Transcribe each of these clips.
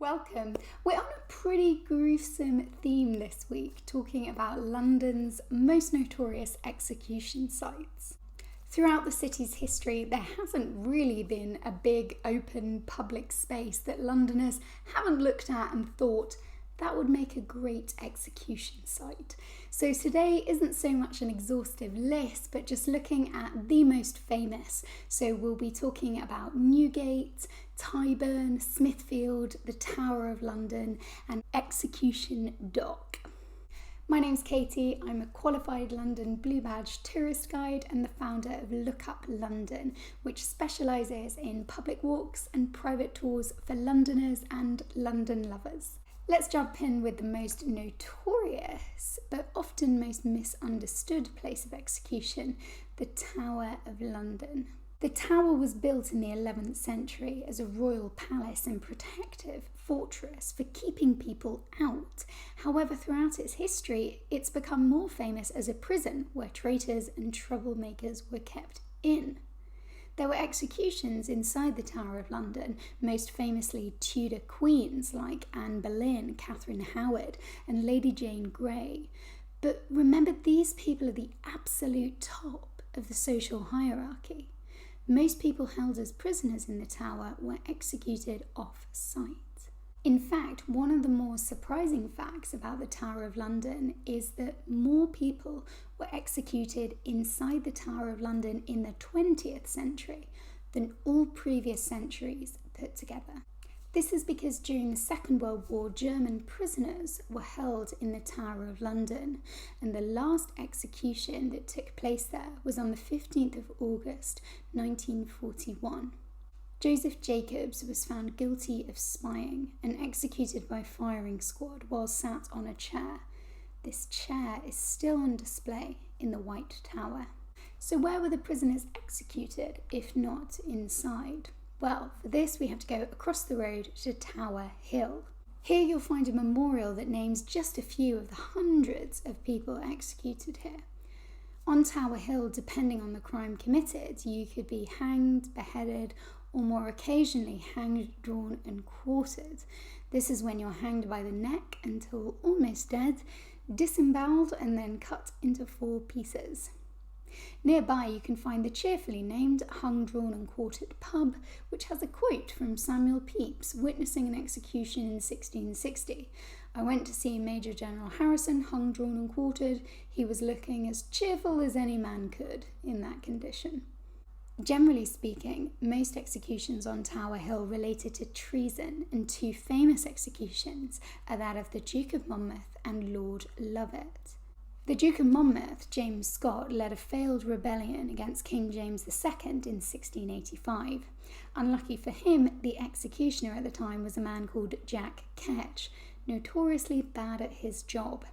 Welcome. We're on a pretty gruesome theme this week, talking about London's most notorious execution sites. Throughout the city's history, there hasn't really been a big open public space that Londoners haven't looked at and thought that would make a great execution site. So today isn't so much an exhaustive list, but just looking at the most famous. So we'll be talking about Newgate, Tyburn, Smithfield, the Tower of London, and Execution Dock. My name's Katie, I'm a qualified London Blue Badge tourist guide and the founder of Look Up London, which specialises in public walks and private tours for Londoners and London lovers. Let's jump in with the most notorious, but often most misunderstood place of execution, the Tower of London. The tower was built in the 11th century as a royal palace and protective fortress for keeping people out. However, throughout its history, it's become more famous as a prison where traitors and troublemakers were kept in. There were executions inside the Tower of London, most famously Tudor queens like Anne Boleyn, Catherine Howard, and Lady Jane Grey. But remember, these people are the absolute top of the social hierarchy. Most people held as prisoners in the Tower were executed off-site. In fact, one of the more surprising facts about the Tower of London is that more people were executed inside the Tower of London in the 20th century than all previous centuries put together. This is because during the Second World War, German prisoners were held in the Tower of London, and the last execution that took place there was on the 15th of August 1941. Joseph Jacobs was found guilty of spying and executed by firing squad while sat on a chair. This chair is still on display in the White Tower. So where were the prisoners executed, if not inside? Well, for this we have to go across the road to Tower Hill. Here you'll find a memorial that names just a few of the hundreds of people executed here. On Tower Hill, depending on the crime committed, you could be hanged, beheaded, or more occasionally hanged, drawn and quartered. This is when you're hanged by the neck until almost dead, disemboweled and then cut into 4 pieces. Nearby you can find the cheerfully named Hung, Drawn and Quartered pub, which has a quote from Samuel Pepys witnessing an execution in 1660. "I went to see Major General Harrison hung, drawn and quartered. He was looking as cheerful as any man could in that condition." Generally speaking, most executions on Tower Hill related to treason, and 2 famous executions are that of the Duke of Monmouth and Lord Lovat. The Duke of Monmouth, James Scott, led a failed rebellion against King James II in 1685. Unlucky for him, the executioner at the time was a man called Jack Ketch, notoriously bad at his job.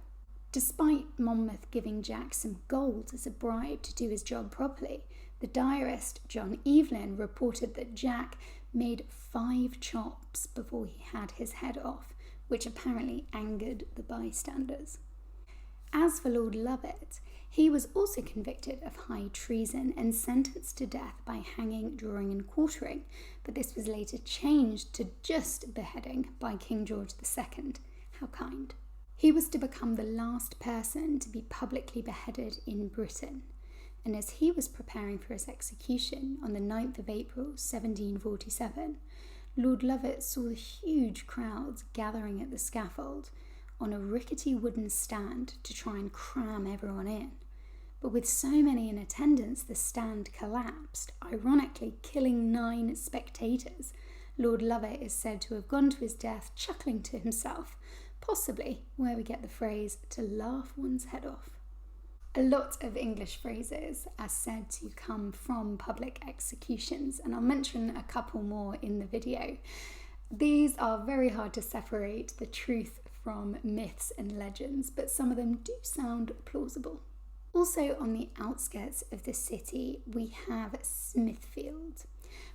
Despite Monmouth giving Jack some gold as a bribe to do his job properly, the diarist John Evelyn reported that Jack made 5 chops before he had his head off, which apparently angered the bystanders. As for Lord Lovat, he was also convicted of high treason and sentenced to death by hanging, drawing and quartering, but this was later changed to just beheading by King George II. How kind. He was to become the last person to be publicly beheaded in Britain, and as he was preparing for his execution on the 9th of April 1747, Lord Lovat saw the huge crowds gathering at the scaffold on a rickety wooden stand to try and cram everyone in. But with so many in attendance, the stand collapsed, ironically killing 9 spectators. Lord Lovat is said to have gone to his death chuckling to himself, possibly where we get the phrase to laugh one's head off. A lot of English phrases are said to come from public executions, and I'll mention a couple more in the video. These are very hard to separate the truth from myths and legends, but some of them do sound plausible. Also on the outskirts of the city, we have Smithfield.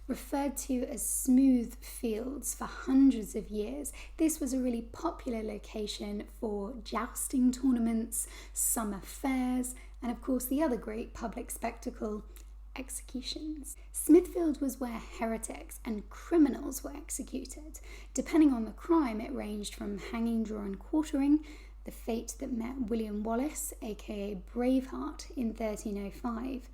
Referred to as smooth fields for hundreds of years, this was a really popular location for jousting tournaments, summer fairs, and of course the other great public spectacle, executions. Smithfield was where heretics and criminals were executed. Depending on the crime, it ranged from hanging, draw and quartering, the fate that met William Wallace, aka Braveheart, in 1305,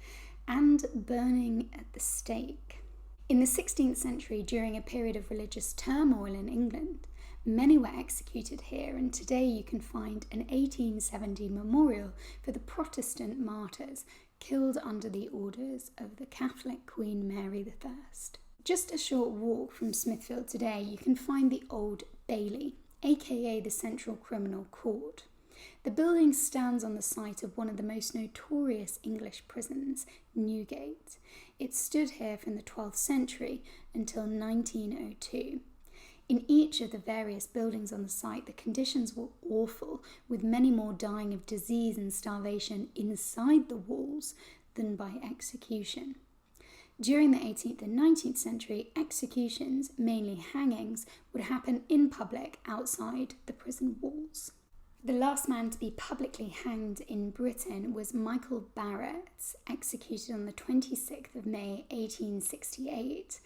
and burning at the stake. In the 16th century, during a period of religious turmoil in England, many were executed here, and today you can find an 1870 memorial for the Protestant martyrs killed under the orders of the Catholic Queen Mary I. Just a short walk from Smithfield today, you can find the Old Bailey, aka the Central Criminal Court. The building stands on the site of one of the most notorious English prisons, Newgate. It stood here from the 12th century until 1902. In each of the various buildings on the site, the conditions were awful, with many more dying of disease and starvation inside the walls than by execution. During the 18th and 19th century, executions, mainly hangings, would happen in public outside the prison walls. The last man to be publicly hanged in Britain was Michael Barrett, executed on the 26th of May 1868.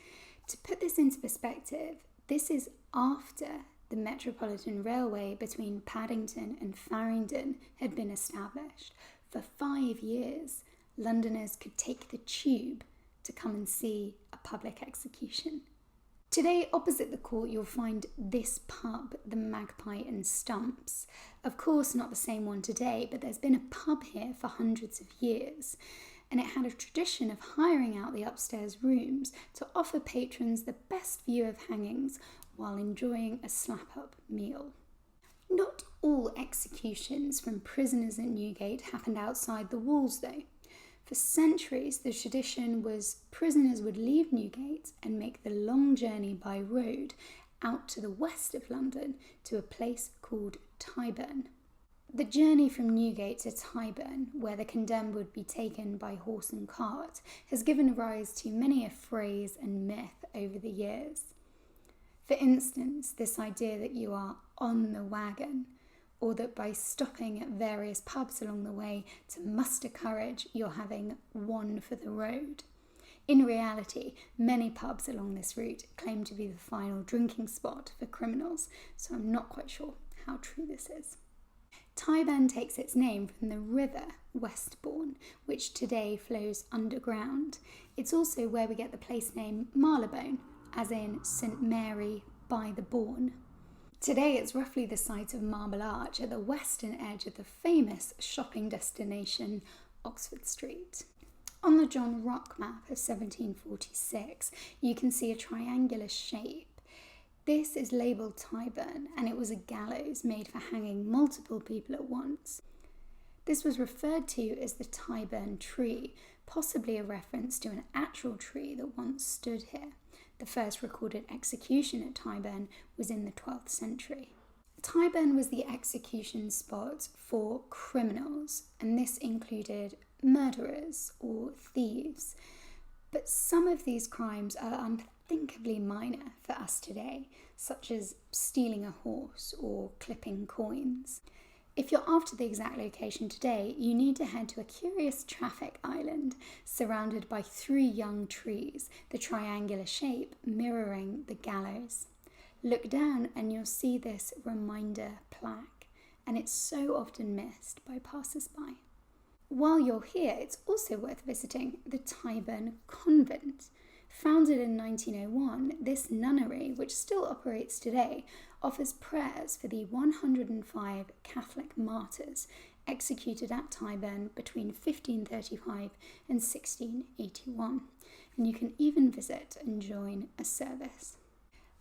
To put this into perspective, this is after the Metropolitan Railway between Paddington and Farringdon had been established. For 5 years, Londoners could take the tube to come and see a public execution. Today, opposite the court, you'll find this pub, the Magpie and Stumps. Of course, not the same one today, but there's been a pub here for hundreds of years, and it had a tradition of hiring out the upstairs rooms to offer patrons the best view of hangings while enjoying a slap-up meal. Not all executions from prisoners at Newgate happened outside the walls, though. For centuries, the tradition was prisoners would leave Newgate and make the long journey by road out to the west of London to a place called Tyburn. The journey from Newgate to Tyburn, where the condemned would be taken by horse and cart, has given rise to many a phrase and myth over the years. For instance, this idea that you are on the wagon, or that by stopping at various pubs along the way to muster courage, you're having one for the road. In reality, many pubs along this route claim to be the final drinking spot for criminals, so I'm not quite sure how true this is. Tyburn takes its name from the river Westbourne, which today flows underground. It's also where we get the place name Marylebone, as in St Mary by the Bourne. Today it's roughly the site of Marble Arch at the western edge of the famous shopping destination Oxford Street. On the John Rock map of 1746, you can see a triangular shape. This is labelled Tyburn, and it was a gallows made for hanging multiple people at once. This was referred to as the Tyburn tree, possibly a reference to an actual tree that once stood here. The first recorded execution at Tyburn was in the 12th century. Tyburn was the execution spot for criminals, and this included murderers or thieves. But some of these crimes are unthinkably minor for us today, such as stealing a horse or clipping coins. If you're after the exact location today, you need to head to a curious traffic island surrounded by 3 young trees, the triangular shape mirroring the gallows. Look down and you'll see this reminder plaque, and it's so often missed by passers-by. While you're here, it's also worth visiting the Tyburn Convent. Founded in 1901, this nunnery, which still operates today, offers prayers for the 105 Catholic martyrs executed at Tyburn between 1535 and 1681, and you can even visit and join a service.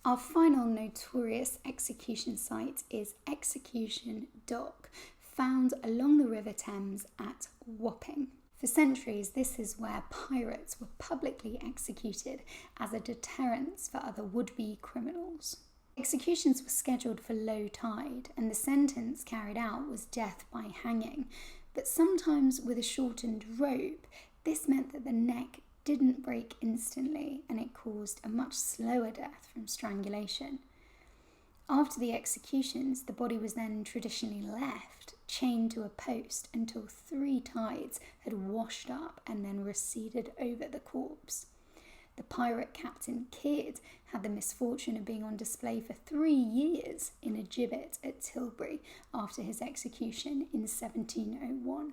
Our final notorious execution site is Execution Dock, found along the River Thames at Wapping. For centuries, this is where pirates were publicly executed as a deterrence for other would-be criminals. Executions were scheduled for low tide, and the sentence carried out was death by hanging, but sometimes with a shortened rope. This meant that the neck didn't break instantly, and it caused a much slower death from strangulation. After the executions, the body was then traditionally left chained to a post until 3 tides had washed up and then receded over the corpse. The pirate Captain Kidd had the misfortune of being on display for 3 years in a gibbet at Tilbury after his execution in 1701.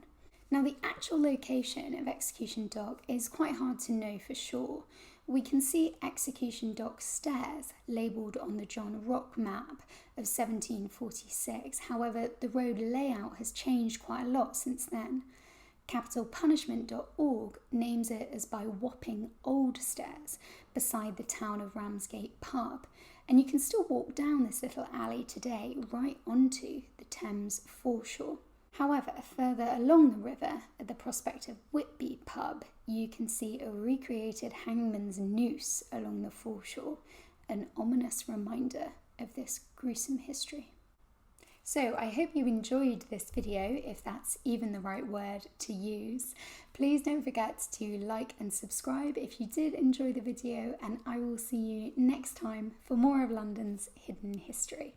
Now, the actual location of Execution Dock is quite hard to know for sure. We can see Execution Dock Stairs labelled on the John Rock map of 1746. However, the road layout has changed quite a lot since then. Capitalpunishment.org names it as by Wapping Old Stairs beside the town of Ramsgate pub, and you can still walk down this little alley today right onto the Thames foreshore. However, further along the river at the Prospect of Whitby pub, you can see a recreated hangman's noose along the foreshore, an ominous reminder of this gruesome history. So I hope you enjoyed this video, if that's even the right word to use. Please don't forget to like and subscribe if you did enjoy the video, and I will see you next time for more of London's hidden history.